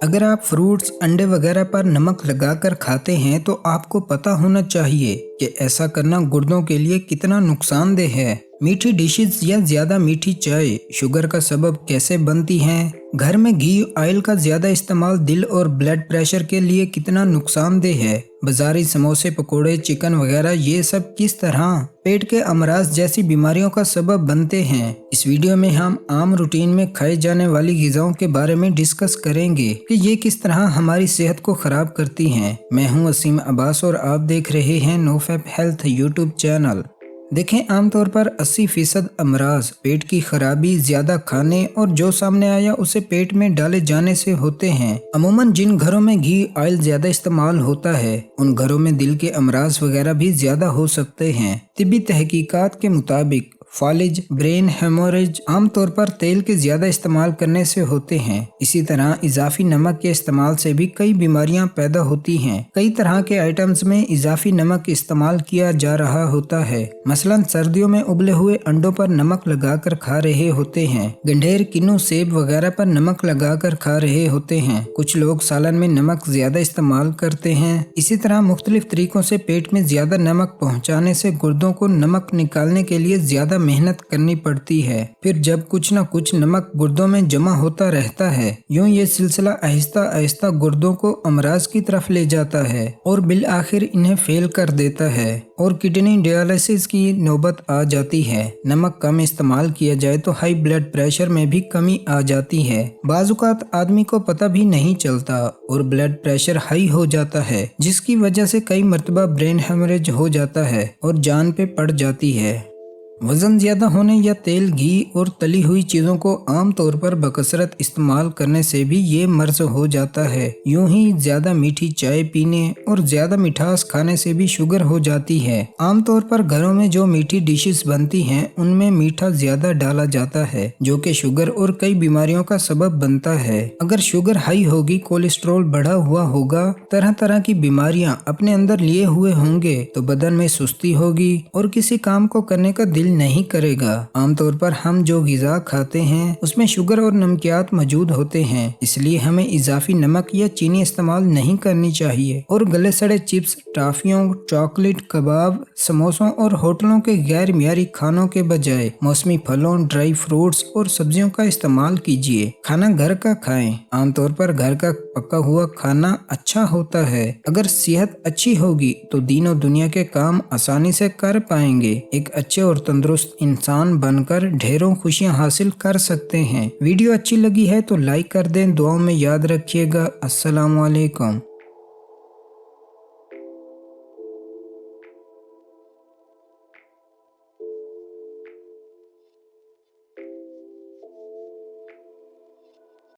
अगर आप फ्रूट्स, अंडे वगैरह पर नमक लगाकर खाते हैं तो आपको पता होना चाहिए कि ऐसा करना गुर्दों के लिए कितना नुकसानदेह है। मीठी डिशेस या ज्यादा मीठी चाय शुगर का सबब कैसे बनती हैं? घर में घी ऑयल का ज्यादा इस्तेमाल दिल और ब्लड प्रेशर के लिए कितना नुकसानदेह है? बाजारी समोसे, पकोड़े, चिकन वगैरह ये सब किस तरह पेट के अमराज जैसी बीमारियों का सबब बनते हैं। इस वीडियो में हम आम रूटीन में खाई जाने वाली ग़िज़ाओं के बारे में डिस्कस करेंगे कि ये किस तरह हमारी सेहत को खराब करती हैं। मैं हूं वसीम अब्बास और आप देख रहे हैं नोफैप हेल्थ यूट्यूब चैनल। देखें, आमतौर पर 80% अमराज पेट की खराबी, ज्यादा खाने और जो सामने आया उसे पेट में डाले जाने से होते हैं। अमूमन जिन घरों में घी ऑयल ज्यादा इस्तेमाल होता है उन घरों में दिल के अमराज वगैरह भी ज्यादा हो सकते हैं। तिब्बी तहकीकात के मुताबिक फालिज, ब्रेन हेमोरेज आमतौर पर तेल के ज्यादा इस्तेमाल करने से होते हैं। इसी तरह इजाफी नमक के इस्तेमाल से भी कई बीमारियां पैदा होती हैं। कई तरह के आइटम्स में इजाफी नमक इस्तेमाल किया जा रहा होता है। मसलन सर्दियों में उबले हुए अंडों पर नमक लगाकर खा रहे होते हैं। गंडेर, किन्नू, सेब वगैरह पर नमक लगाकर खा रहे होते हैं। कुछ लोग सालन में नमक ज्यादा इस्तेमाल करते हैं। इसी तरह मुख्तलिफ तरीकों से पेट में ज्यादा नमक पहुँचाने से गुर्दों को नमक निकालने के लिए ज्यादा मेहनत करनी पड़ती है। फिर जब कुछ न कुछ नमक गुर्दों में जमा होता रहता है, यूं ये सिलसिला आहिस्ता आहिस्ता गुर्दों को अमराज की तरफ ले जाता है और बिल आखिर इन्हें फेल कर देता है और किडनी डायलिसिस की नौबत आ जाती है। नमक कम इस्तेमाल किया जाए तो हाई ब्लड प्रेशर में भी कमी आ जाती है। बाजुकात आदमी को पता भी नहीं चलता और ब्लड प्रेशर हाई हो जाता है, जिसकी वजह से कई मर्तबा ब्रेन हेमरेज हो जाता है और जान पे पड़ जाती है। वजन ज्यादा होने या तेल, घी और तली हुई चीजों को आम तौर पर बकसरत इस्तेमाल करने से भी ये मर्ज हो जाता है। यूं ही ज्यादा मीठी चाय पीने और ज्यादा मिठास खाने से भी शुगर हो जाती है। आम तौर पर घरों में जो मीठी डिशेस बनती हैं उनमें मीठा ज्यादा डाला जाता है, जो कि शुगर और कई बीमारियों का सबब बनता है। अगर शुगर हाई होगी, कोलेस्ट्रॉल बढ़ा हुआ होगा, तरह तरह की बीमारियां अपने अंदर लिए हुए होंगे तो बदन में सुस्ती होगी और किसी काम को करने का दिल नहीं करेगा। आमतौर पर हम जो ग़िज़ा खाते हैं उसमें शुगर और नमकियात मौजूद होते हैं, इसलिए हमें इजाफी नमक या चीनी इस्तेमाल नहीं करनी चाहिए और गले सड़े चिप्स, टॉफियों, चॉकलेट, कबाब, समोसों और होटलों के गैर मियारी खानों के बजाय मौसमी फलों, ड्राई फ्रूट्स और सब्जियों का इस्तेमाल कीजिए। खाना घर का खाएं। आमतौर पर घर का पका हुआ खाना अच्छा होता है। अगर सेहत अच्छी होगी तो दीन और दुनिया के काम आसानी से कर पाएंगे। एक अच्छे और तंदुरुस्त इंसान बनकर ढेरों खुशियां हासिल कर सकते हैं। वीडियो अच्छी लगी है तो लाइक कर दें। दुआओं में याद रखिएगा। अस्सलाम वालेकुम।